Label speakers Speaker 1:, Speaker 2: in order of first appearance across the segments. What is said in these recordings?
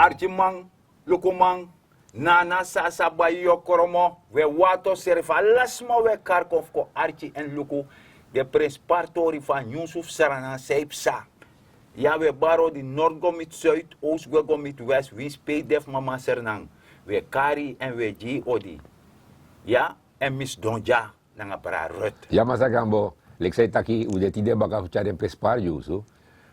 Speaker 1: Archimang, lukumang, nana sasa bayo koromo, we wato serfa lasma we karkof ko archi en luku, de prins partori van Yusuf Sarana seipsa. Ja, we baro di Noord go met Zuid, Oost go met West, we speel def mama sernang. We kari en we ji odi. Ja, en mis donja, nanga para rut.
Speaker 2: Ja, maar zeg gambo, ik zei taki, hoe dit idee baka hucharen prespar jusu.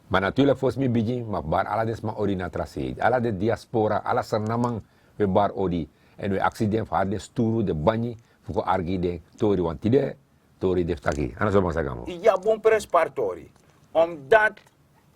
Speaker 2: Maar natuurlijk volgens mij begin, maar bar ala des ma odi na trase. Ala de diaspora, ala sernamang we bar odi. En we accident van de sturu, de banyi, fuko argi de tori, want tide, tori def taki. Ana zo maar zeg gambo.
Speaker 1: Ja, bon prespar tori. Omdat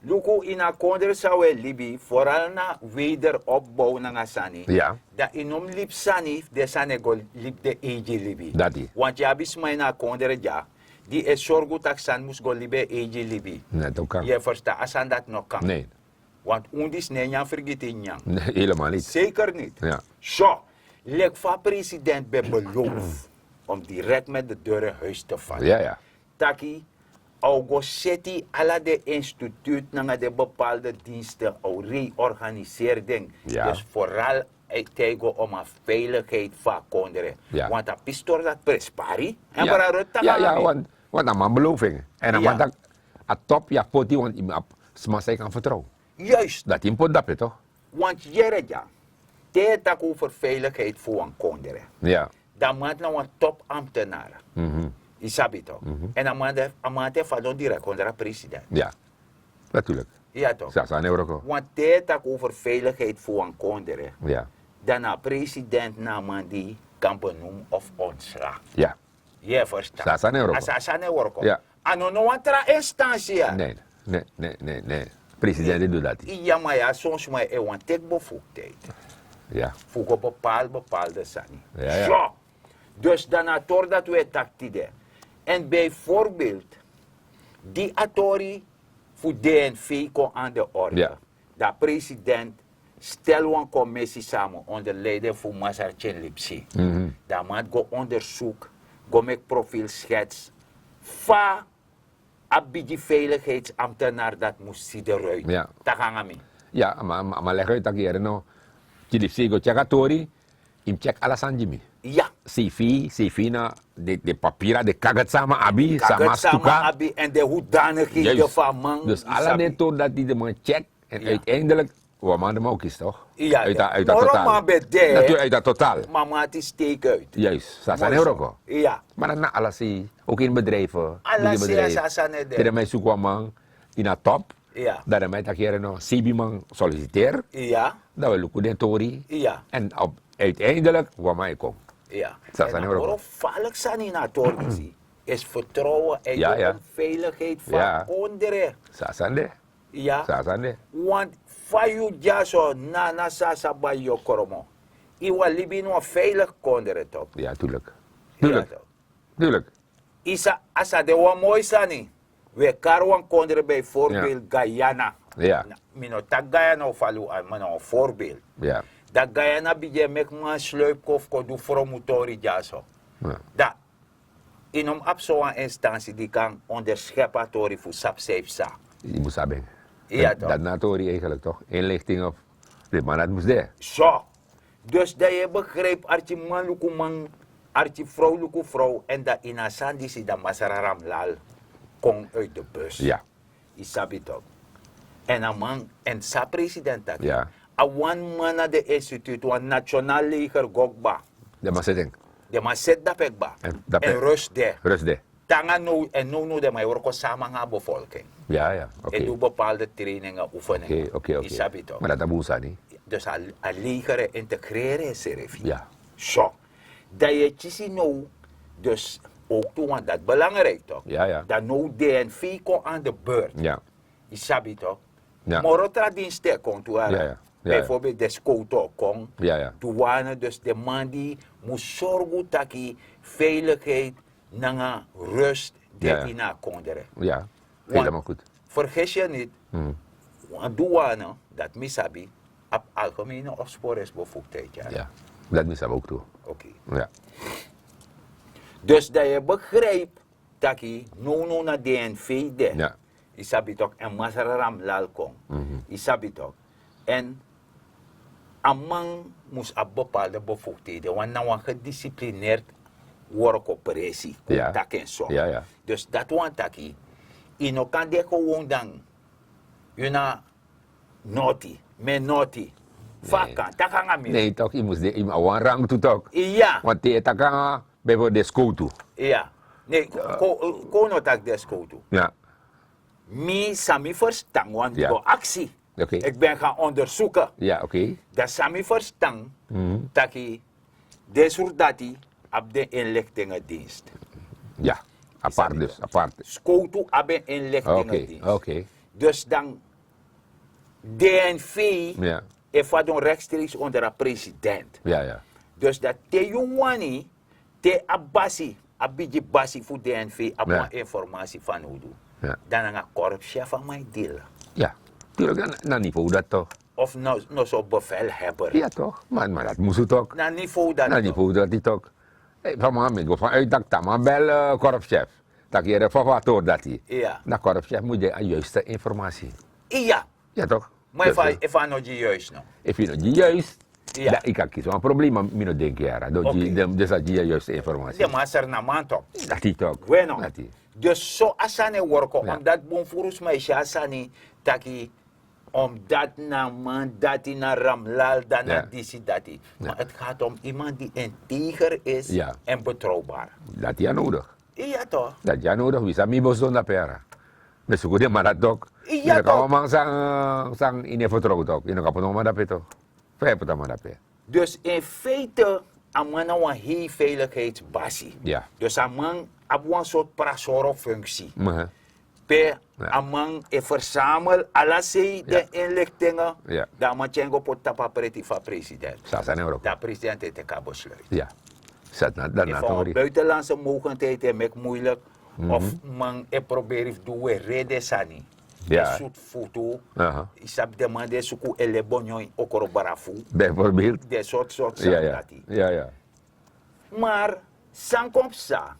Speaker 1: Luko ina konder sawe libi, vooral na wederopbouw na sani.
Speaker 2: Ja.
Speaker 1: Da inom lip sani, de sane go lip de eji libi.
Speaker 2: Dati.
Speaker 1: Want ja bismai na konder ja, die is zorgu tak san mus go libe eji libi.
Speaker 2: Nee, dat kan.
Speaker 1: Je versta, asan dat nog kan.
Speaker 2: Nee.
Speaker 1: Want undis ne nyan vergeten nyan.
Speaker 2: Nee, helemaal niet.
Speaker 1: Zeker niet.
Speaker 2: Ja.
Speaker 1: Zo, lek van president bij beloof om direct met de deuren huis te vallen.
Speaker 2: Ja, ja.
Speaker 1: Taki, Auguseti alla de instituut na de bepaalde diensten au reorganisering.
Speaker 2: Ja.
Speaker 1: Dus vooral tegen om een veiligheid van konderen.
Speaker 2: Ja.
Speaker 1: Want dat pistor dat prespari. En
Speaker 2: Ja,
Speaker 1: waar
Speaker 2: ja, ja, want dan maar beloving. En dan
Speaker 1: Ja.
Speaker 2: dat a top ja poti want iemand smasai kan vertrouwen.
Speaker 1: Juist,
Speaker 2: Dat impot dat toch?
Speaker 1: want jere ja. Tijd dat over veiligheid voor een konderen.
Speaker 2: Ja.
Speaker 1: Dan moet nou een topambtenaar.
Speaker 2: Mhm.
Speaker 1: Isabi toch? En dan moet hij van direct onder de president.
Speaker 2: Ja. Natuurlijk.
Speaker 1: Ja toch?
Speaker 2: Zes aan euro.
Speaker 1: Want tijd dat over veiligheid voor een konderen.
Speaker 2: Ja.
Speaker 1: Dan president naman die kan benoemen of ontslag.
Speaker 2: Ja.
Speaker 1: Je verstaat.
Speaker 2: Zes aan euro.
Speaker 1: Asasane worko.
Speaker 2: Ja.
Speaker 1: Ano no antra instantie.
Speaker 2: Nee, nee, nee, nee, nee. President doet dat niet.
Speaker 1: Ja, maar ja, soms maar er want tek bevoegdheid.
Speaker 2: Ja.
Speaker 1: Voor een bepaalde sani.
Speaker 2: Ja, ja.
Speaker 1: Zo. Dus dan ator dat we taktide. En bijvoorbeeld, die atori voor DNV komt aan de orde.
Speaker 2: Ja.
Speaker 1: De president stel een commissie samen onder leiding van Mazarchen Lipsi.
Speaker 2: Mhm.
Speaker 1: Dat moet go onderzoek, go met profielschets van die veiligheidsambtenaar dat moest zien eruit.
Speaker 2: Ja.
Speaker 1: Dat gaan we.
Speaker 2: Ja, maar leg uit dat hier no. Jullie zeggen check tori, im check alles aan Jimmy.
Speaker 1: Ja.
Speaker 2: CV na de papieren, de kagat sama abi, sama
Speaker 1: Kagat sama
Speaker 2: stuka.
Speaker 1: abi en de hoedanigheden
Speaker 2: Juist.
Speaker 1: van man.
Speaker 2: Dus alle net toen dat die de man check en
Speaker 1: Ja.
Speaker 2: uiteindelijk, wat man de ook is toch?
Speaker 1: Ja,
Speaker 2: uit
Speaker 1: ja.
Speaker 2: uit dat
Speaker 1: Maar
Speaker 2: totaal.
Speaker 1: maar bij de-
Speaker 2: Natuurlijk uit dat totaal.
Speaker 1: Mama het steek uit.
Speaker 2: Juist, dat zijn
Speaker 1: Mooi
Speaker 2: euro.
Speaker 1: zo. Ja.
Speaker 2: Maar dan na alles ook in bedrijven.
Speaker 1: Alles
Speaker 2: bedrijf.
Speaker 1: is asane de.
Speaker 2: Dat mij zoeken man in een top.
Speaker 1: Ja.
Speaker 2: Dat mij dat hier no CB man solliciteer.
Speaker 1: Ja.
Speaker 2: Dat we lukken den tori.
Speaker 1: Ja.
Speaker 2: En uiteindelijk wat mij komt.
Speaker 1: Ja.
Speaker 2: Dat
Speaker 1: En
Speaker 2: zijn
Speaker 1: dan
Speaker 2: euro.
Speaker 1: waarom valk zijn in het organisatie is vertrouwen en
Speaker 2: Ja, ja.
Speaker 1: de veiligheid van
Speaker 2: Ja.
Speaker 1: onderen.
Speaker 2: Dat zijn de.
Speaker 1: Ja.
Speaker 2: Dat zijn de.
Speaker 1: Want fayu jaso na sasa ba yo koromo. Iwa libi no veilig konderen top.
Speaker 2: Ja, tuurlijk.
Speaker 1: Ja,
Speaker 2: Tuurlijk.
Speaker 1: toch.
Speaker 2: Tuurlijk.
Speaker 1: Isa asa de wa mooi sani. We karwan konderen bijvoorbeeld Guyana.
Speaker 2: Ja.
Speaker 1: Minotak Guyana of alu maar een voorbeeld.
Speaker 2: Ja.
Speaker 1: Dat Guyana bije mek man sluipkof ko du promotori jaso.
Speaker 2: Ja.
Speaker 1: Dat in om op zo'n instantie die kan onderscheppen tori voor sapseefsa.
Speaker 2: Je moet hebben.
Speaker 1: Ja, toch.
Speaker 2: Dat na tori eigenlijk toch? Inlichting op. Nee, maar dat moest daar.
Speaker 1: Zo. Dus dat je begrijpt, arti man luku man, arti vrouw luku vrouw, en dat in asandi si dat masararam lal kom uit de bus.
Speaker 2: Ja.
Speaker 1: Isabi toch. En een man, en sa president dat.
Speaker 2: Ja.
Speaker 1: A one man na de instituut, een nationaal leger gokba.
Speaker 2: Dat maar zitten.
Speaker 1: De man zet dat pekba.
Speaker 2: En dat
Speaker 1: En
Speaker 2: pek.
Speaker 1: rust daar.
Speaker 2: Rust daar.
Speaker 1: Tanga no, en no de mij worko samen gaan bevolking.
Speaker 2: Ja, ja. Oké.
Speaker 1: En doe bepaalde trainingen, oefeningen.
Speaker 2: Oké.
Speaker 1: Isabi toch.
Speaker 2: Maar dat moet zijn niet.
Speaker 1: Dus al leger integreren is er even.
Speaker 2: Ja.
Speaker 1: Zo. Dat je chisi nou, dus ook toen, want dat is belangrijk toch?
Speaker 2: Ja, ja.
Speaker 1: Dat nou DNV komt aan de beurt.
Speaker 2: Ja.
Speaker 1: Isabi toch?
Speaker 2: Ja.
Speaker 1: Morotra diensten komt toe.
Speaker 2: Ja, ja.
Speaker 1: Bijvoorbeeld de scoto komt.
Speaker 2: Ja, ja.
Speaker 1: Douane, dus de man die moet zorgen dat hij veiligheid, naar rust,
Speaker 2: Ja, ja.
Speaker 1: die na konderen.
Speaker 2: Ja. Helemaal goed.
Speaker 1: Vergis je niet,
Speaker 2: Mhm.
Speaker 1: want douane, dat misabi, op algemene opsporingsbevoegdheid. Ja.
Speaker 2: Ja. Dat moet ook toe.
Speaker 1: Oké.
Speaker 2: Ja.
Speaker 1: Dus dat je begrijpt dat je no naar DNV de.
Speaker 2: Ja.
Speaker 1: Isabi toch en Masararam lal kom.
Speaker 2: Mhm.
Speaker 1: Isabi toch. En Amang moest op bepaalde bevoegdheden, want nou gedisciplineerd workoperatie.
Speaker 2: Ja.
Speaker 1: Tak en zo.
Speaker 2: Ja, ja.
Speaker 1: Dus dat want taki. Ino kan de gewoon dan. Juna naughty, men naughty. Vakan, tak gaan
Speaker 2: Nee, toch, je moest de een rang toe toch.
Speaker 1: Ja,
Speaker 2: Want die kan bijvoorbeeld de school toe.
Speaker 1: ja. Nee, ko no tak desko toe.
Speaker 2: Ja,
Speaker 1: Mi sami verstang, want
Speaker 2: Ja.
Speaker 1: door actie.
Speaker 2: oké.
Speaker 1: Ik ben gaan onderzoeken.
Speaker 2: Ja, oké.
Speaker 1: Dat sami verstang,
Speaker 2: Mhm.
Speaker 1: taki desoordati op de inlichtingendienst.
Speaker 2: Ja, apart dus, apart.
Speaker 1: Skoutu op de
Speaker 2: Oké,
Speaker 1: inlichtingendienst.
Speaker 2: oké.
Speaker 1: Dus dan DNV
Speaker 2: Ja,
Speaker 1: heeft dan rechtstreeks onder de president.
Speaker 2: ja, ja.
Speaker 1: Dus dat te jongwani, te abasi, abiji basi voor DNV, op
Speaker 2: Ja.
Speaker 1: informatie van hoe doen.
Speaker 2: Ja,
Speaker 1: Dan een korpschef van mij delen.
Speaker 2: ja. Tuurlijk, na niveau dat toch.
Speaker 1: Of no zo bevelhebber.
Speaker 2: Ja, toch. Maar dat moest het toch.
Speaker 1: Na niveau dat
Speaker 2: Na
Speaker 1: toch.
Speaker 2: niveau dat die toch. Van moment, go vanuit dat maar bel korpschef. Dat je de favoriet dat hij.
Speaker 1: Ja.
Speaker 2: Na korpschef moet je de juiste informatie.
Speaker 1: Ja,
Speaker 2: Ja, toch.
Speaker 1: maar
Speaker 2: Dus,
Speaker 1: if I nog juist nou.
Speaker 2: if je het juist,
Speaker 1: Ja.
Speaker 2: dat ik kan kiezen. Een probleem, maar ik denk ja. Dus dat je de juiste informatie.
Speaker 1: De master na man toch.
Speaker 2: Dat is toch.
Speaker 1: Bueno.
Speaker 2: Dat is.
Speaker 1: Dus zo asane worko,
Speaker 2: Ja.
Speaker 1: omdat bon furus mij asane taki omdat na man dati na ramlal dan na
Speaker 2: Ja.
Speaker 1: disi dati. Maar het gaat om iemand die integer is
Speaker 2: Ja.
Speaker 1: en betrouwbaar.
Speaker 2: Dat is nodig.
Speaker 1: Ja toch?
Speaker 2: Dat is nodig. Wie zijn mi bos doen dat pera. Dus goed, maar dat toch.
Speaker 1: Ja,
Speaker 2: Dan kan
Speaker 1: toch.
Speaker 2: man sang in vertrouwd ook. In de kapot maar dat pe toch. Vijf maar dat pe.
Speaker 1: Dus in feite, amman een heel veiligheidsbasie.
Speaker 2: Ja.
Speaker 1: Dus amman op een soort prasoro-functie.
Speaker 2: Maar,
Speaker 1: Pe
Speaker 2: Ja.
Speaker 1: amman verzamel alles de inlichtingen.
Speaker 2: Ja.
Speaker 1: Dat man tjengo pot tapa preti van president.
Speaker 2: sa zijn Europa.
Speaker 1: Dat president heeft een besluit.
Speaker 2: Ja. Zet na dat na
Speaker 1: Van
Speaker 2: toch.
Speaker 1: buitenlandse mogendheid is moeilijk. Of man probeert doen reden sani.
Speaker 2: Ja.
Speaker 1: Zoet foto.
Speaker 2: Aha.
Speaker 1: Isab de man de suku ele bonyo okoro barafu.
Speaker 2: Bijvoorbeeld.
Speaker 1: De soort
Speaker 2: Ja, ja.
Speaker 1: dati.
Speaker 2: Ja, ja.
Speaker 1: Maar, san kom sa.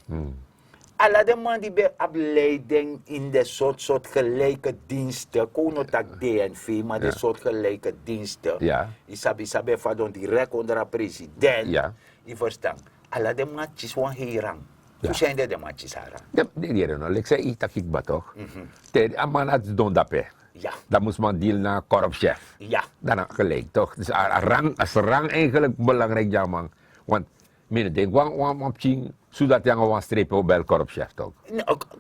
Speaker 1: Alla de man die bij afleiding in de soort gelijke diensten, kono tak DNV, maar de
Speaker 2: Ja.
Speaker 1: soort gelijke diensten.
Speaker 2: Ja.
Speaker 1: Isabi van direct onder de president.
Speaker 2: Ja.
Speaker 1: Je verstaan. Alla de matjes van herang.
Speaker 2: Ja.
Speaker 1: Hoe zijn de matjes harang?
Speaker 2: Ja, nee, no. Ik zei iets ik bat toch. Te aman het don dat pe.
Speaker 1: Ja,
Speaker 2: Dan moest man deal naar korpschef.
Speaker 1: ja,
Speaker 2: Dan gelijk toch. Dus als rang eigenlijk belangrijk ja man. Want men denk wan ching zodat je een streep op bel korpschef toch.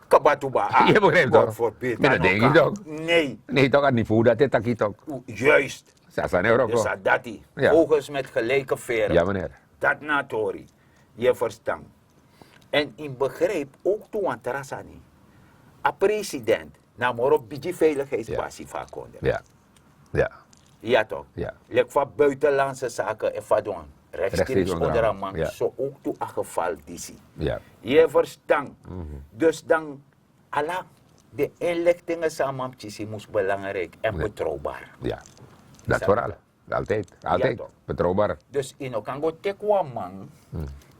Speaker 1: kabatuba.
Speaker 2: Je begrijpt toch?
Speaker 1: God forbid.
Speaker 2: Maar dat denk je toch?
Speaker 1: Nee,
Speaker 2: Nee toch aan niveau dat het takkie toch.
Speaker 1: juist.
Speaker 2: Sa zijn
Speaker 1: Dus
Speaker 2: Europa.
Speaker 1: dat dati.
Speaker 2: Ja.
Speaker 1: Vogels met gelijke veren.
Speaker 2: Ja meneer.
Speaker 1: Dat na Tori. Je verstaan. En in begreep ook toen aan Terasani. A president. Nou maar op beetje veiligheidsbasis van konden.
Speaker 2: Ja. Ja.
Speaker 1: Ja toch?
Speaker 2: Ja.
Speaker 1: Lek van buitenlandse zaken en van doen. Rechtstreeks onder een man.
Speaker 2: Ja.
Speaker 1: Zo ook toe een geval disi.
Speaker 2: Ja.
Speaker 1: Je verstaan. Dus dan, alla, de inlichtingen samen moest belangrijk en
Speaker 2: Ja.
Speaker 1: betrouwbaar.
Speaker 2: Ja. Dat vooral. Altijd. Altijd.
Speaker 1: toch.
Speaker 2: Betrouwbaar.
Speaker 1: Dus in Okango tekwa man,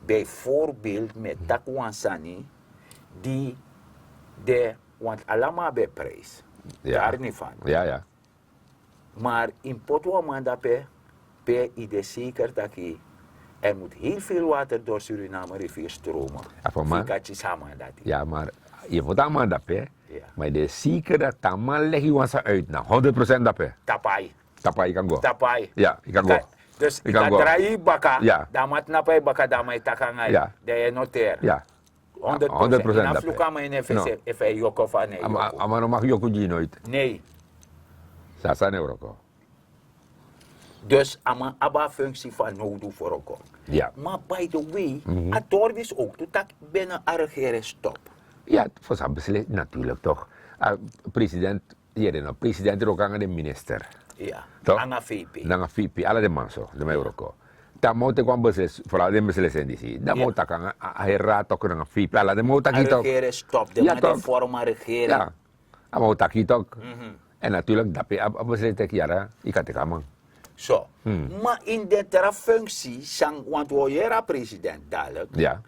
Speaker 1: bijvoorbeeld met takwan sani, die de, want allemaal bij prijs.
Speaker 2: Ja.
Speaker 1: Daar niet van.
Speaker 2: Ja, ja.
Speaker 1: Maar in potwa man dat per idee zeker dat er moet heel veel water door Suriname rivier stromen.
Speaker 2: Ja, van man.
Speaker 1: Fikatje samen dat.
Speaker 2: Ja, maar je moet allemaal dat pe.
Speaker 1: Ja.
Speaker 2: Maar de zeker dat taman leg je ons uit naar 100% dat pe.
Speaker 1: Tapai.
Speaker 2: Tapa, je kan go.
Speaker 1: Tapai.
Speaker 2: Ja, je kan go.
Speaker 1: Dus
Speaker 2: Je
Speaker 1: ik
Speaker 2: kan
Speaker 1: ga
Speaker 2: go.
Speaker 1: draaien baka,
Speaker 2: Ja.
Speaker 1: damat napai baka damai takangai.
Speaker 2: Ja.
Speaker 1: Dat je noteer.
Speaker 2: Ja.
Speaker 1: 100%. In
Speaker 2: dat
Speaker 1: Afluka maar in
Speaker 2: No.
Speaker 1: even joko van nee.
Speaker 2: Maar dan mag je ook nooit.
Speaker 1: Nee.
Speaker 2: Dat zijn Europa.
Speaker 1: Dus ama aba functie van nodig voor ook.
Speaker 2: Ja.
Speaker 1: Maar by the way, het is ook dat binnen regering stop.
Speaker 2: Ja, voor zijn beslist natuurlijk toch. President, hier president er ook aan de minister.
Speaker 1: Ja.
Speaker 2: Toch?
Speaker 1: Aan de VP.
Speaker 2: Dan een VP, alle de man zo, de Europa. Dan moet ik gewoon beslissen, vooral de beslissing die zie. Dan
Speaker 1: Ja.
Speaker 2: moet ik aan een raad ook een VP, alle de moet ik toch.
Speaker 1: Regering stop. De
Speaker 2: Ja,
Speaker 1: man
Speaker 2: toch.
Speaker 1: die vormen regering.
Speaker 2: Ja, dan moet ik toch. En natuurlijk, dat je beslist ik ja, ik had het aan.
Speaker 1: Zo. Maar in de functie, want we jaren president dadelijk.
Speaker 2: Ja,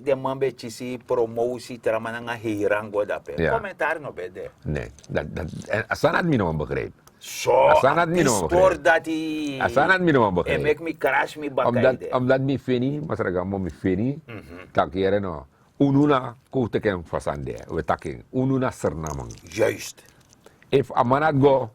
Speaker 1: De man beetje si promotie, tramananga herango dat pe.
Speaker 2: Ja.
Speaker 1: Commentaar nog bij de.
Speaker 2: nee. En als dat niet nog begreep.
Speaker 1: Zo,
Speaker 2: Asanat mi no
Speaker 1: pistor dat hij...
Speaker 2: Asanat mi no
Speaker 1: En
Speaker 2: begrijp.
Speaker 1: make me crash me bakay.
Speaker 2: Omdat mi fini, masaraga mo mi fini, takere no. Ununa kouteken fasande, we taking. Ununa sernamang.
Speaker 1: Juist.
Speaker 2: If amanat go,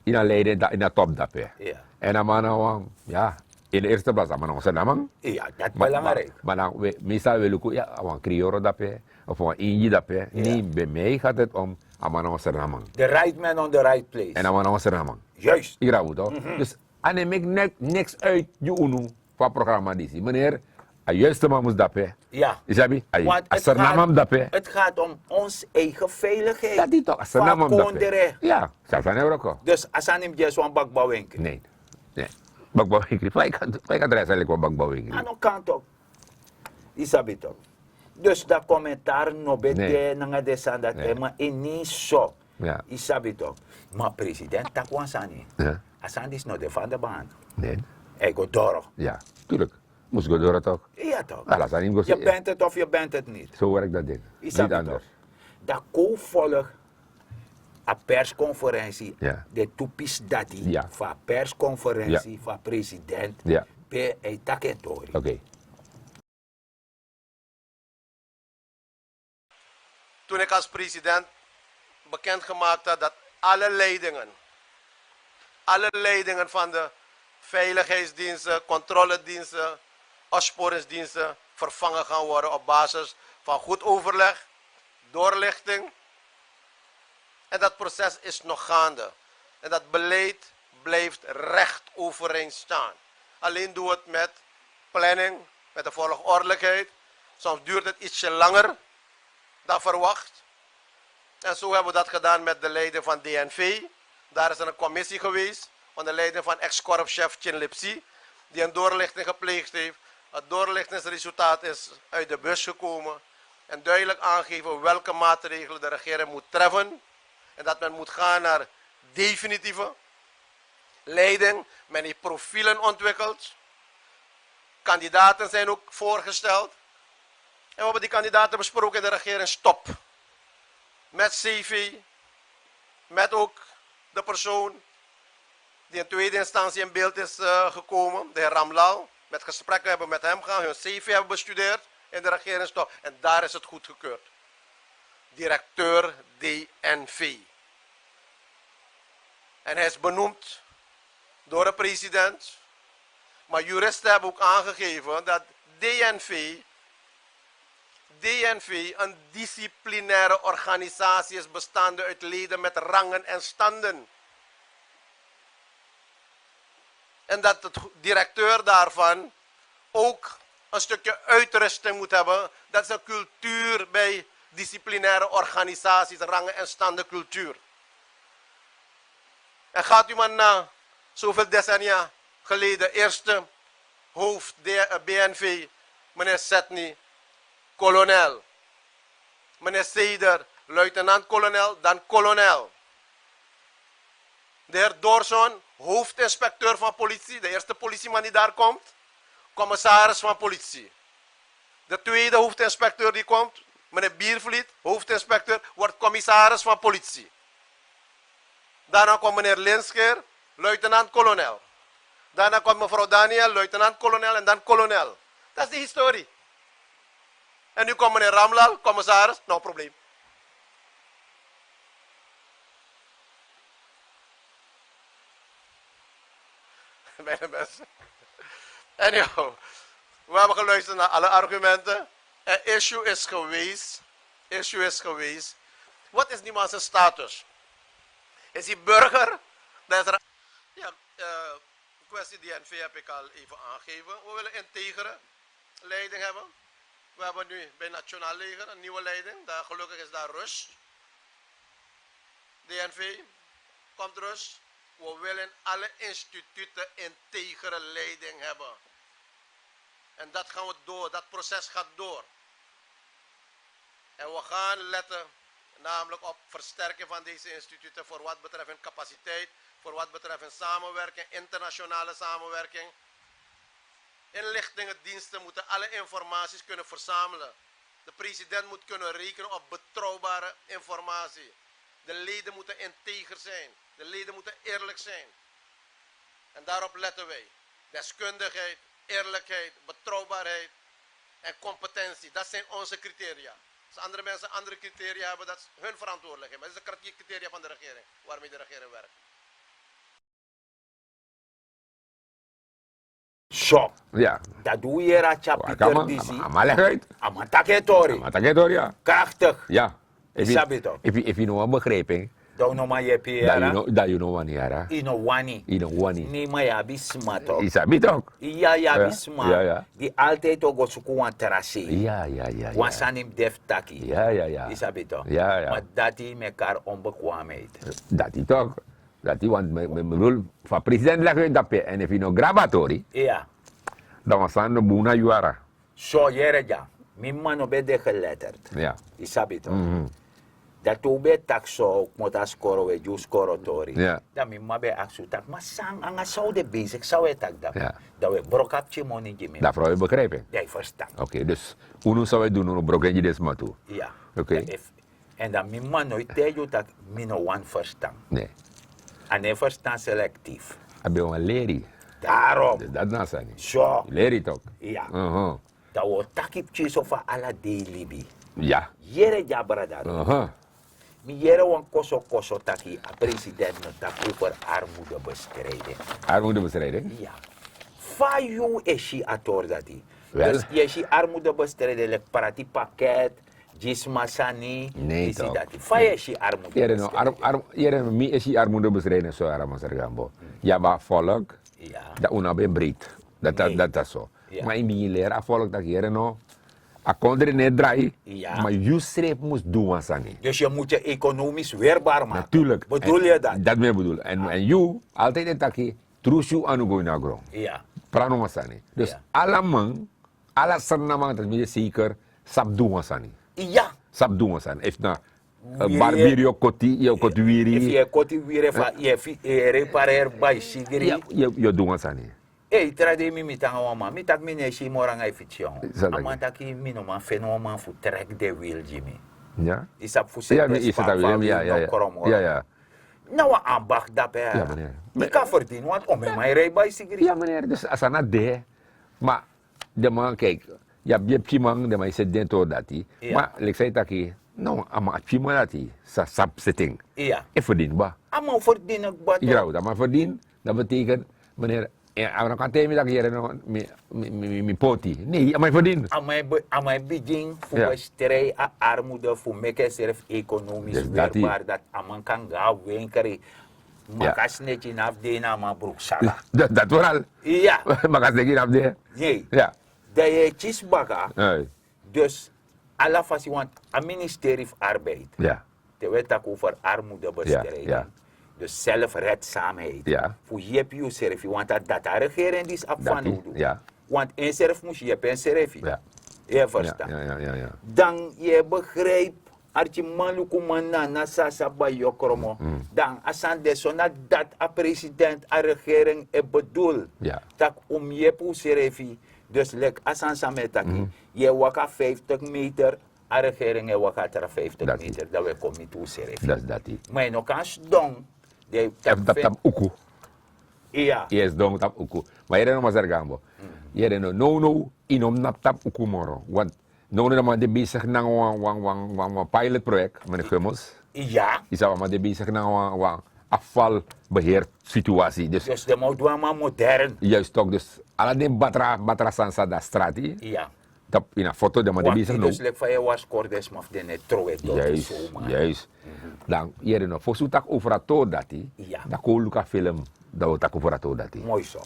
Speaker 2: ina leiden da ina top dape.
Speaker 1: Ja.
Speaker 2: En amana wang, ja, in de eerste plaats amana wang sernamang.
Speaker 1: Ja, dat belangrijk.
Speaker 2: Maar we, meestal willen we ja, een crioro dape, of een inji dape.
Speaker 1: Ja.
Speaker 2: Nee, bij mij gaat het om amana wang sernamang.
Speaker 1: The right man on the right place.
Speaker 2: En amana wang sernamang.
Speaker 1: Juist.
Speaker 2: Ik raad toch? Dus ane make niks uit je unu van programma die. Meneer, a juiste man moest dape.
Speaker 1: Ja.
Speaker 2: Isabi,
Speaker 1: Want
Speaker 2: a sernamam dape.
Speaker 1: het gaat om onze eigen veiligheid.
Speaker 2: Dat die toch, a sernamam
Speaker 1: Van
Speaker 2: dape.
Speaker 1: kondere.
Speaker 2: Ja, dat zijn Euroko.
Speaker 1: Dus als aan hem just een bakbouwwinkel.
Speaker 2: Nee, nee. Bagbouwwinkel. Wij kan er eigenlijk wel bagbouwwinkel.
Speaker 1: Aan de kant ook. Isabi toch. Dus dat commentaar no bete
Speaker 2: Nee.
Speaker 1: nanga desanda
Speaker 2: Nee.
Speaker 1: maar ineens zo.
Speaker 2: Ja.
Speaker 1: Isabi toch. Maar president takwan sani.
Speaker 2: Ja.
Speaker 1: Asandi is no de van de baan.
Speaker 2: Nee.
Speaker 1: Hij go doro.
Speaker 2: Ja, tuurlijk. Moest go door het toch?
Speaker 1: Ja toch.
Speaker 2: Alles aan hem
Speaker 1: Je
Speaker 2: go
Speaker 1: bent het of je bent het niet.
Speaker 2: Zo werkt dat ding. Niet
Speaker 1: Isabi
Speaker 2: anders.
Speaker 1: toch. Dat ko volg een persconferentie.
Speaker 2: Ja.
Speaker 1: De toepis dati.
Speaker 2: Ja.
Speaker 1: Van persconferentie van president.
Speaker 2: Ja.
Speaker 1: Bij een takentori.
Speaker 2: Oké.
Speaker 3: Toen ik als president bekendgemaakt had dat alle leidingen van de veiligheidsdiensten, controlediensten, opsporingsdiensten vervangen gaan worden op basis van goed overleg, doorlichting. En dat proces is nog gaande. En dat beleid blijft recht overeind staan. Alleen doe het met planning, met de volgordelijkheid. Soms duurt het ietsje langer dan verwacht. En zo hebben we dat gedaan met de leider van DNV. Daar is er een commissie geweest van de leider van ex-korpschef Chin Lipsi, die een doorlichting gepleegd heeft. Het doorlichtingsresultaat is uit de bus gekomen en duidelijk aangeven welke maatregelen de regering moet treffen. En dat men moet gaan naar definitieve leiding. Men heeft profielen ontwikkeld. Kandidaten zijn ook voorgesteld. En we hebben die kandidaten besproken in de regering stop. Met CV, met ook de persoon die in tweede instantie in beeld is gekomen, de heer Ramlal. Met gesprekken hebben we met hem gehad, hun CV hebben bestudeerd in de regering stop. En daar is het goedgekeurd. Directeur DNV. En hij is benoemd door de president. Maar juristen hebben ook aangegeven dat DNV een disciplinaire organisatie is bestaande uit leden met rangen en standen. En dat de directeur daarvan ook een stukje uitrusting moet hebben. Dat is een cultuur bij disciplinaire organisaties, rangen en standen cultuur. En gaat u maar na zoveel decennia geleden, eerste hoofd BNV, meneer Setny, kolonel. Meneer Seder, luitenant-kolonel, dan kolonel. De heer Dorson, hoofdinspecteur van politie, de eerste politieman die daar komt, commissaris van politie. De tweede hoofdinspecteur die komt, meneer Biervliet, hoofdinspecteur, wordt commissaris van politie. Daarna komt meneer Linskeer, luitenant-kolonel. Daarna komt mevrouw Daniel, luitenant-kolonel en dan kolonel. Dat is de historie. En nu komt meneer Ramlal, commissaris, no probleem. Bijna mensen. Anyhow, we hebben geluisterd naar alle argumenten. En issue is geweest. Wat is die man zijn status? Is hij burger? Dat is er... Ja, kwestie DNV heb ik al even aangegeven. We willen integere leiding hebben. We hebben nu bij Nationaal Leger een nieuwe leiding. Daar, gelukkig is daar rust. DNV, komt rust. We willen alle instituten integere leiding hebben. En dat gaan we door. Dat proces gaat door. En we gaan letten namelijk op versterken van deze instituten voor wat betreft hun capaciteit, voor wat betreft hun samenwerking, internationale samenwerking. Inlichtingendiensten moeten alle informaties kunnen verzamelen. De president moet kunnen rekenen op betrouwbare informatie. De leden moeten integer zijn. De leden moeten eerlijk zijn. En daarop letten wij. Deskundigheid, eerlijkheid, betrouwbaarheid en competentie. Dat zijn onze criteria. Als andere mensen andere criteria hebben, dat is hun verantwoordelijkheid. Maar dat is de criteria van de regering, waarmee de regering werkt.
Speaker 1: Zo,
Speaker 2: Ja.
Speaker 1: dat doe je racha Pieter Disi.
Speaker 2: Maar leg uit.
Speaker 1: Amataketori.
Speaker 2: Maar dat gaat ja.
Speaker 1: Krachtig.
Speaker 2: Ja.
Speaker 1: Snap je toch?
Speaker 2: If you know een begreping,
Speaker 1: Dat no maar je
Speaker 2: dat
Speaker 1: piera.
Speaker 2: you know wanneer.
Speaker 1: Ino wani.
Speaker 2: You know wanneer.
Speaker 1: Nee, maar ja, bisma toch?
Speaker 2: Is dat niet ook?
Speaker 1: Ja,
Speaker 2: Ja,
Speaker 1: bisma.
Speaker 2: ja.
Speaker 1: Die altijd ook zoeken wan terrasse.
Speaker 2: Ja.
Speaker 1: Wansanim def taki.
Speaker 2: Ja.
Speaker 1: Snap je toch?
Speaker 2: Ja.
Speaker 1: Maar dat die mekaar onbekwaamheid.
Speaker 2: Dat is toch. Dat is want mijn bedoel, van president leg je dat pe. En if you know grabatori,
Speaker 1: Ja.
Speaker 2: dan was aan de boena juara.
Speaker 1: Zo, jere ja. Mijn man op de geletterd.
Speaker 2: Ja.
Speaker 1: Snap je toch? Dat to be taxo mota skoro we ju skoro tori.
Speaker 2: Ja.
Speaker 1: Dat mi mabe aksu tak maar sang anga zou de basic zou het tak dat.
Speaker 2: Ja.
Speaker 1: Dat we brokapje money jimi.
Speaker 2: Dat vrouw je begrijpen.
Speaker 1: Jij verstaan.
Speaker 2: Oké, dus hoe zou je doen om broken je desma toe?
Speaker 1: Ja.
Speaker 2: Oké.
Speaker 1: En dan mi man nooit tegen dat mi no one verstaan.
Speaker 2: Nee.
Speaker 1: En hij verstaan selectief.
Speaker 2: Heb je een lady?
Speaker 1: Daarom.
Speaker 2: Dat naast niet.
Speaker 1: Zo.
Speaker 2: Lady toch?
Speaker 1: Ja.
Speaker 2: Uh-huh.
Speaker 1: Dat we takipjes of alla de libi.
Speaker 2: Ja.
Speaker 1: Jere ja brada.
Speaker 2: Uh-huh.
Speaker 1: Mi jere wan koso taki a president no tak over armoedebestrijding.
Speaker 2: Armoedebestrijding?
Speaker 1: Ja. Fayu eshi ator dati.
Speaker 2: Wel.
Speaker 1: Dus je armoedebestrijding, like parati pakket, jismasani,
Speaker 2: Nee,
Speaker 1: isi
Speaker 2: toch.
Speaker 1: dati. Fayu eshi
Speaker 2: Jere no,
Speaker 1: armoedebestrijding.
Speaker 2: jere mi is die armoedebestrijding zo arm als er gambo. Ja, maar volk,
Speaker 1: Ja.
Speaker 2: dat una ben breed.
Speaker 1: Nee.
Speaker 2: Dat is zo.
Speaker 1: Ja.
Speaker 2: Maar in mijn leren volk dat jere no, a kondre net draai,
Speaker 1: Ja.
Speaker 2: maar je streep moest doen als aan.
Speaker 1: Dus je moet je economisch weerbaar maken.
Speaker 2: Natuurlijk.
Speaker 1: Bedoel
Speaker 2: En
Speaker 1: je dat?
Speaker 2: Dat me bedoel. En you, altijd het taki, trusu anu go na grond.
Speaker 1: Ja.
Speaker 2: Prano masani. Dus
Speaker 1: Ja.
Speaker 2: alamang, ala sanamang dat je zeker sap doen masani.
Speaker 1: Ja.
Speaker 2: Sap doen masani. If na
Speaker 1: Wiri-
Speaker 2: barbirio koti, je
Speaker 1: If
Speaker 2: kotwiri,
Speaker 1: je koti weer van je repareer bij sigiri.
Speaker 2: je doen masani.
Speaker 1: Hey, trade mi mitanga wama. Mi tak mi neshi moranga efficion.
Speaker 2: Zal ik.
Speaker 1: Amantaki mi no man fenoman fu trek de wil Jimmy.
Speaker 2: Ja?
Speaker 1: Isap fu
Speaker 2: Ja,
Speaker 1: se
Speaker 2: is het dat weer? Ja.
Speaker 1: Nou, een ambacht dat per.
Speaker 2: Ja, meneer.
Speaker 1: Ik kan verdienen, want om mij rij bij sigiri.
Speaker 2: Ja, meneer, dus als aan de, maar de man, kijk, je hebt pimang, de man zit dentro dat die,
Speaker 1: Ja.
Speaker 2: maar ik zei dat je, nou, ama pimang dat die, sa sap setting,
Speaker 1: Ja.
Speaker 2: en verdien ba.
Speaker 1: Amo verdienen ik wat.
Speaker 2: Ja, dat maar verdien, dat betekent, meneer, aan kan tegen me dat je nog mi poti. Nee, maar verdien.
Speaker 1: Amai begin voor
Speaker 2: Ja.
Speaker 1: ja. strijd aan armoede, voor meke zelf economisch
Speaker 2: Dus dat
Speaker 1: weerbaar, dat aman kan gaan winkeren. Makas netje naf de na ma broek sala.
Speaker 2: Dat vooral.
Speaker 1: Ja.
Speaker 2: Maar als ik hier op de,
Speaker 1: Nee.
Speaker 2: ja.
Speaker 1: Dat je chisbaga.
Speaker 2: Hey.
Speaker 1: Dus, alla fasi want een ministerie van Arbeid.
Speaker 2: Ja,
Speaker 1: De wet ook over armoedebestrijding.
Speaker 2: Ja, ja.
Speaker 1: Dus zelfredzaamheid.
Speaker 2: Ja.
Speaker 1: Voor je je serf, want dat regering is af van
Speaker 2: Dat
Speaker 1: hoe
Speaker 2: die, ja.
Speaker 1: Want een serf moest je een serf.
Speaker 2: Ja.
Speaker 1: Je verstaan.
Speaker 2: Ja.
Speaker 1: Dan je begrijpt, als je malukumana na sasa bij je kromo, dan asan de zona dat a president, a regering e bedoel,
Speaker 2: Ja.
Speaker 1: dat je serfi, dus lek asan sametaki, je waka 50 meter, a regering e waka 50
Speaker 2: Dat
Speaker 1: meter, dat we komen toe serfi.
Speaker 2: Dat is dat die.
Speaker 1: Maar no kans dong, de
Speaker 2: Dat tap uku.
Speaker 1: ja,
Speaker 2: Yes, dong tap uku. Maar je nog maar zeggen gambo. Je no inom nap tap uku moro. Want no naman de bezig nang wang pilot project meneer Gummels.
Speaker 1: ja,
Speaker 2: Is dat maar de bezig nang wang afvalbeheer situatie. Dus
Speaker 1: dus de moet maar modern.
Speaker 2: juist toch dus alle die batra sansa da strati.
Speaker 1: Ja.
Speaker 2: Dat in een foto de maar de
Speaker 1: Want
Speaker 2: bezig
Speaker 1: die
Speaker 2: no.
Speaker 1: dus lek van je was kordes maar de net troe tot
Speaker 2: Juist,
Speaker 1: zo man.
Speaker 2: juist. Dan je no voor tak over ato dati.
Speaker 1: Ja.
Speaker 2: Da ko luka film da we tak over ato dati.
Speaker 1: Mooi zo.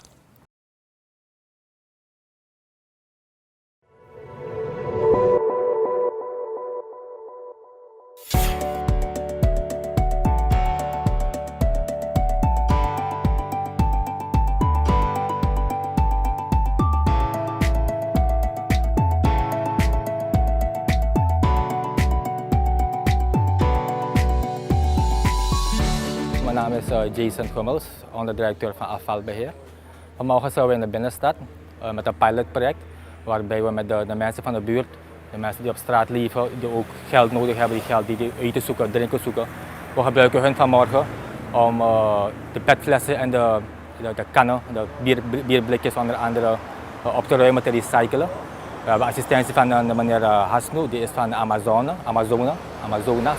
Speaker 4: Mijn naam is Jason Gummels, onderdirecteur van afvalbeheer. Vanmorgen zijn we in de binnenstad met een pilotproject waarbij we met de mensen van de buurt, de mensen die op straat leven, die ook geld nodig hebben, die eten zoeken, drinken zoeken. We gebruiken hun vanmorgen om de petflessen en de kannen, de bierblikjes onder andere op te ruimen, te recyclen. We hebben assistentie van de meneer Hasnu, die is van de Amazona,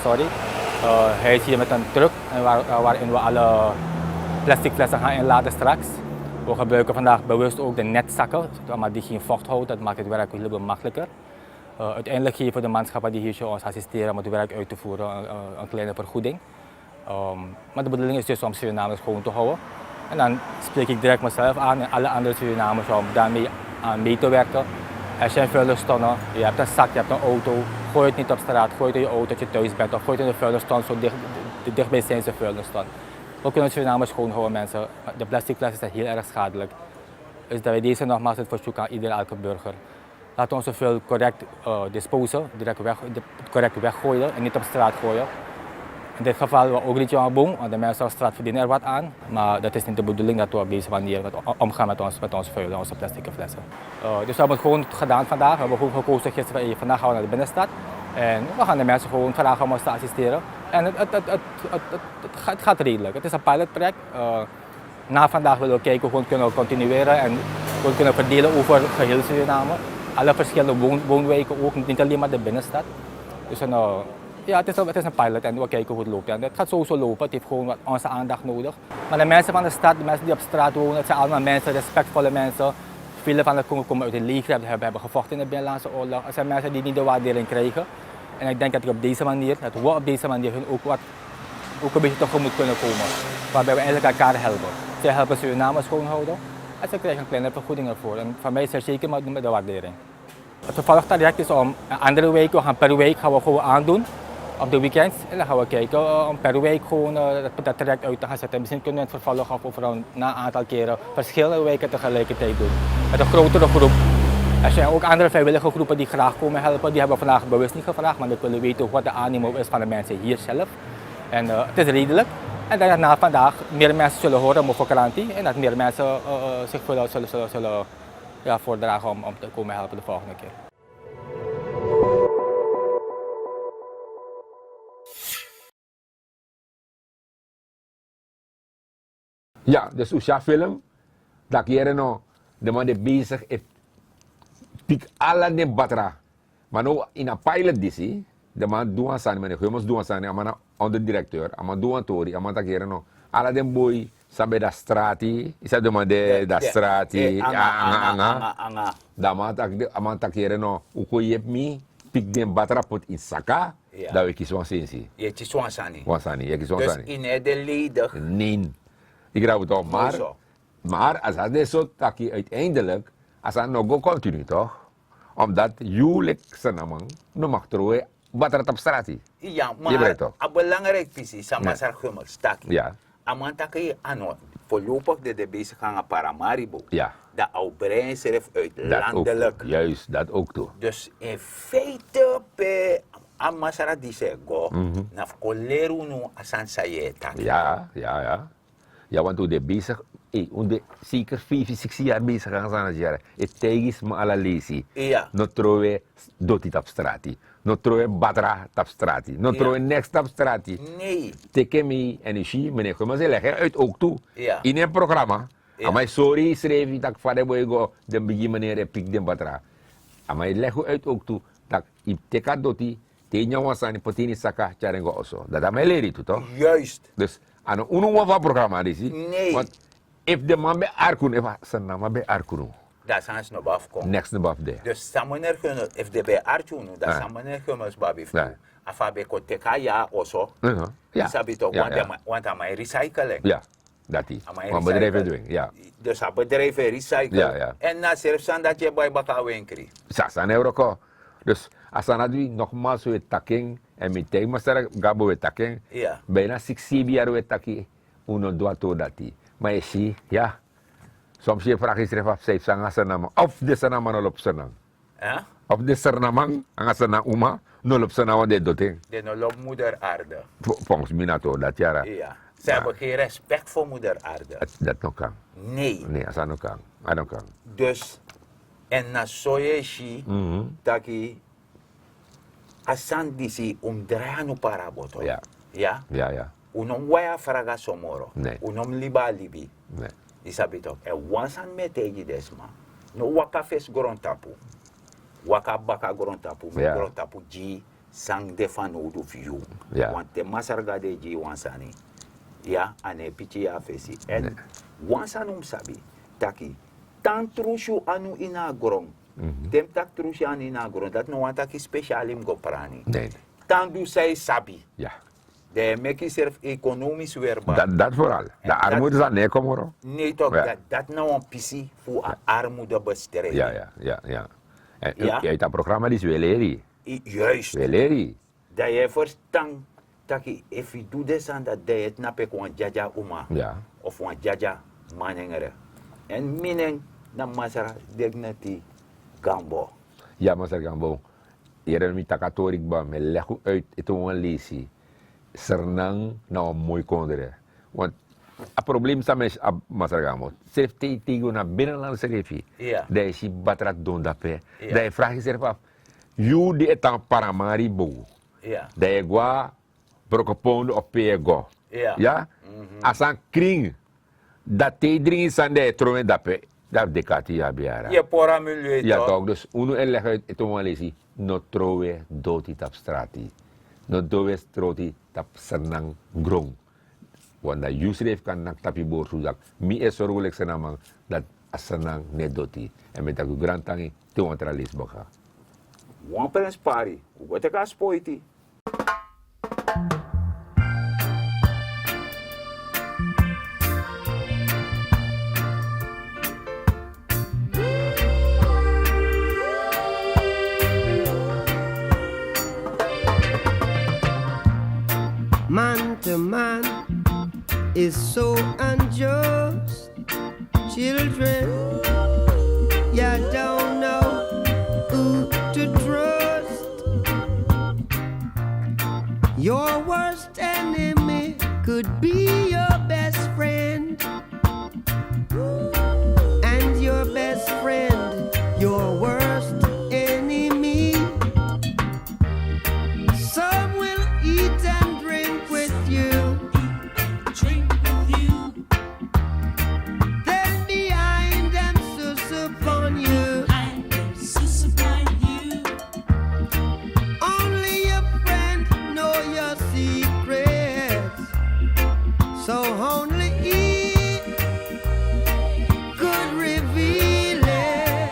Speaker 4: sorry. Hij is hier met een truck waarin we alle plastic flessen gaan inladen straks. We gebruiken vandaag bewust ook de netzakken, maar die geen vocht houden, dat maakt het werk een heleboel makkelijker. Uiteindelijk geven de manschappen die hier ons assisteren om het werk uit te voeren een kleine vergoeding. Maar de bedoeling is dus om Surinamers schoon te houden. En dan spreek ik direct mezelf aan en alle andere Surinamers om daarmee aan mee te werken. Als je een vuilniston, je hebt een zak, je hebt een auto, gooi het niet op straat, gooi het in je auto dat je thuis bent of gooi het in de vuilniston zo dichtbijzijnse vuilniston. We kunnen Surinamers schoon houden, mensen. De plastic flessen zijn heel erg schadelijk. Dus dat wij deze nogmaals het verzoek aan elke burger. Laten we ons zoveel correct disposen, correct weggooien en niet op straat gooien. In dit geval we ook niet aan boom, want de mensen op straat verdienen er wat aan. Maar dat is niet de bedoeling dat we op deze manier omgaan met ons vuil, onze plastic flessen. Dus we hebben het gewoon gedaan vandaag. We hebben gewoon gekozen gisteren, vandaag gaan we naar de binnenstad. En we gaan de mensen gewoon vragen om ons te assisteren. En het gaat redelijk. Het is een pilotproject. Na vandaag willen we kijken hoe we kunnen continueren en hoe we kunnen verdelen over geheel Suriname. Alle verschillende woonwijken ook, niet alleen maar de binnenstad. Dus ja, het is een pilot en we kijken hoe het loopt. En het gaat sowieso lopen, het heeft gewoon onze aandacht nodig. Maar de mensen van de stad, de mensen die op straat wonen, het zijn allemaal mensen, respectvolle mensen. Vele van hen komen uit het leger, hebben gevochten in de Binnenlandse Oorlog. Het zijn mensen die niet de waardering krijgen. En ik denk dat we op deze manier hun ook een beetje tegemoet kunnen komen. Waarbij we eigenlijk elkaar helpen. Zij helpen Suriname schoonhouden en ze krijgen een kleine vergoeding ervoor. En van mij is er zeker met de waardering. Het vervolgtraject is om andere weken, per week gaan we gewoon aandoen. Op de weekends en dan gaan we kijken om per week gewoon dat traject uit te gaan zetten. Misschien kunnen we het vervolgen of over na een aantal keren verschillende weken tegelijkertijd doen. Met een grotere groep. Er zijn ook andere vrijwillige groepen die graag komen helpen. Die hebben we vandaag bewust niet gevraagd, maar we willen weten wat de animo is van de mensen hier zelf. En het is redelijk. En dat na vandaag meer mensen zullen horen over Kranti en dat meer mensen zich zullen voordragen om te komen helpen de volgende keer.
Speaker 2: Ja, dus usha film, dat keren no, de man die bezig is, pik alla de batra. Maar nou in een pilot disi, de man doen aan zijn, meneer Gummels doen aan zijn, amana onder directeur, amana doen aan tori, amana dat keren no, alla de boy, sabe da strati, isa de man de da strati, anga. Amana dat keren no, uko yep mi, pik de batra put in saka, dat we kies wansensi.
Speaker 1: Je kies wansani.
Speaker 2: Wansani, je kies
Speaker 1: Dus
Speaker 2: wansani.
Speaker 1: in het ledig.
Speaker 2: Nee. Ik geloof het ook, maar als dat is zo, dat je uiteindelijk, als dat nog go continu toch? Omdat jullie senamang, no mag trouwen, wat er op straat is.
Speaker 1: Ja,
Speaker 2: Je begrijpt
Speaker 1: maar
Speaker 2: toch?
Speaker 1: een belangrijk visie, Samasar Gummels, taki.
Speaker 2: Ja.
Speaker 1: Amantaki ano, voorlopig de bezig gaan Paramaribo.
Speaker 2: Ja.
Speaker 1: Dat Aubrein zelf uit
Speaker 2: Dat
Speaker 1: landelijk.
Speaker 2: ook, juist, dat ook toe.
Speaker 1: Dus in feite, pe Amasara die zegt, go, na koleru no asan saye taki.
Speaker 2: Ja. Ja, want hoe de bezig, hoe zeker 5, 6 jaar bezig gaan zijn als jaren. Het is me alla lesi.
Speaker 1: Ja.
Speaker 2: No trouwen dotit op straat. No trouwen batra op straat. No trouwen next op straat.
Speaker 1: Nee.
Speaker 2: Teken me energie, meneer Gummels, ze leggen uit ook toe.
Speaker 1: Ja.
Speaker 2: In een programma.
Speaker 1: Ja.
Speaker 2: Maar sorry, schreef ik dat ik vader boy go, de begin meneer pik de batra. Maar je legt uit ook toe, dat ik teka doti, tegen was aan de potini saka, charengo oso. Dat is mijn leren toe, toch?
Speaker 1: Juist.
Speaker 2: Dus, aan een unuwa programma, disi.
Speaker 1: Nee.
Speaker 2: Want, if de man bij Arkun, if zijn naam bij Arkun,
Speaker 1: Dat is hans nog afkomen.
Speaker 2: next above there.
Speaker 1: Dus Samoner Gummels, if de bij Archunu, dat Samoner Gummels babif.
Speaker 2: Ja.
Speaker 1: Afabe ko teka ja oso.
Speaker 2: Ja.
Speaker 1: Sabi toch, want aan mijn recycling.
Speaker 2: Ja, dat is.
Speaker 1: Amai
Speaker 2: Want bedrijven
Speaker 1: recycle.
Speaker 2: doen, ja.
Speaker 1: Dus dat bedrijven recyclen.
Speaker 2: Ja.
Speaker 1: En na zelfs dat je bij elkaar winkelen.
Speaker 2: 6 euro ko. Dus, als dan nogmaals weer taking, en met tijd maar zeggen, gabo weer taking,
Speaker 1: Ja.
Speaker 2: bijna 6-7 jaar weer taki, uno doa to dati. Maar je ziet, ja, soms je vraagt is er af, zij zijn senamang, of de senamang nol op senang.
Speaker 1: Ja?
Speaker 2: Of de senamang, ang senang uma, nol op senang wat de doting.
Speaker 1: De nolop moeder aarde.
Speaker 2: Volgens mij nato, dat jara.
Speaker 1: Ja. Ze hebben geen respect voor moeder aarde.
Speaker 2: Dat nog kan.
Speaker 1: Nee.
Speaker 2: Nee, dat nog kan. Dat nog kan.
Speaker 1: Dus, en na soyeshi, taki, asan disi omdraaien op paraboto.
Speaker 2: Ja.
Speaker 1: Ja?
Speaker 2: Ja.
Speaker 1: unom waya fraga somoro.
Speaker 2: Nee.
Speaker 1: Unom liba libi.
Speaker 2: Nee.
Speaker 1: Isabi toch. En wansan metegi desma. No waka fes grontapu. Waka baka grontapu. Me
Speaker 2: Ja.
Speaker 1: grontapu ji sang defan udu fiu.
Speaker 2: Ja.
Speaker 1: Want de masarga de ji wansani. Ja, ane pichi ya fesi. En wansanum sabi. Taki. Tan trushu anu ina grong. Tem tak trushu anu ina grong. Dat no wantaki specialim go prani.
Speaker 2: Nee.
Speaker 1: Tan du say sabi.
Speaker 2: Ja.
Speaker 1: De meki serf economisch weerbaar.
Speaker 2: Dat vooral. De armoede is aan nee, kom hoor.
Speaker 1: Nee toch,
Speaker 2: Ja.
Speaker 1: dat nou een pissie voor armoede bestrijden.
Speaker 2: Ja. En
Speaker 1: Ja.
Speaker 2: je hebt dat programma die is Weleri.
Speaker 1: Juist.
Speaker 2: Weleri.
Speaker 1: Dat je verstaan, dat je if je doet des aan dat je het napek wan jaja uma.
Speaker 2: Ja.
Speaker 1: Of wan jaja manengere. En mineng na masara dignity gambo.
Speaker 2: Ja, maar zeg Gambo. Hier heb ik takatorik ba, me leg u uit het een lesie. Sernang nou mooi kondere. Want het probleem is met Masargamo. Ze heeft tegen naar binnenlandse refi.
Speaker 1: Ja.
Speaker 2: Dat is je batrat doen dat pe.
Speaker 1: Ja.
Speaker 2: Dat je vraagt jezelf af. You de etan paramari bo.
Speaker 1: Ja.
Speaker 2: Dat je gwa brokopondo op pe go.
Speaker 1: Ja.
Speaker 2: Ja? Als een kring. Dat te drinken zijn de troen dat pe. Dat dekati ja biara.
Speaker 1: Je pora milieu
Speaker 2: Ja
Speaker 1: toch?
Speaker 2: toch, dus uno leg uit het onwalesi, no trowe doti tap strati. No dowe stroti tap senang grong. Want dat Yusref kan nak tapi bor sudak. Mi es sorgolek senamang dat senang ne doti. En met dat grand tangi te wantralis baka.
Speaker 1: Wan prens pari. Hoe te kan spoiti?
Speaker 5: Man to man is so unjust. Children, you don't know who to trust. Your worst enemy could be your best friend, and your best friend, your worst enemy. Some will eat and drink with you. Then behind them sus upon you. Only your friend know your secrets. So only he could reveal it.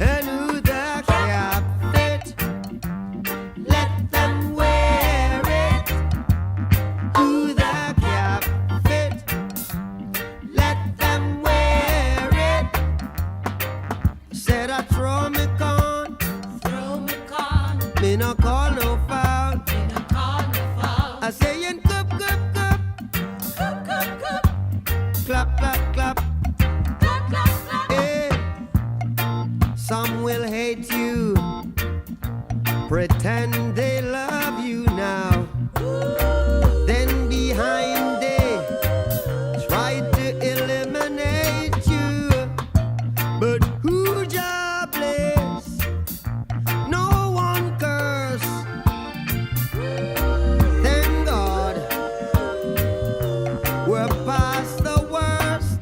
Speaker 5: And who the cap fit, let them wear it. Who the cap fit, let them wear it. Said I throw me con, me no call no foul. I say in cup, clap, clap. Eh. Some will hate you, pretend they love you now. Then behind they try to eliminate you. But who jobless? No one curse. Thank God we're past the worst.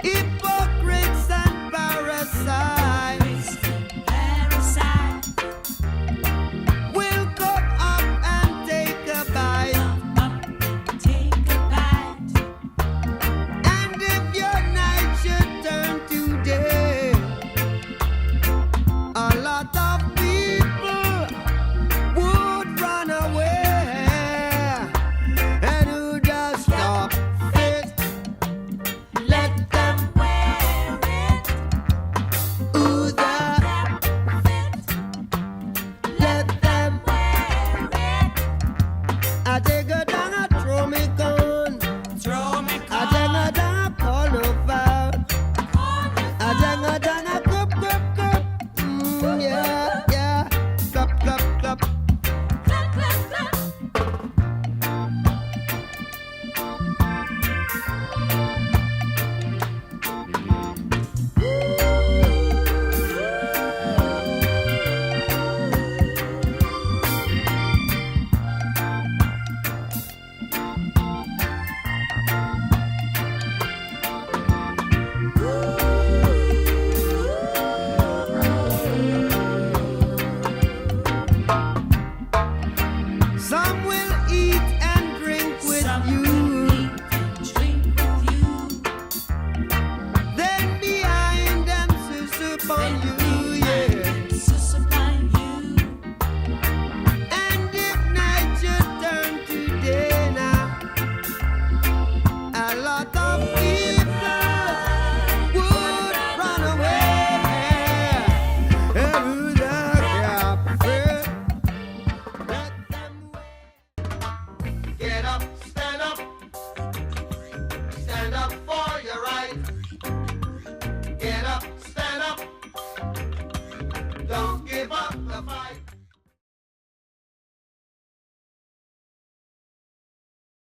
Speaker 5: Hypocrites and parasites for you.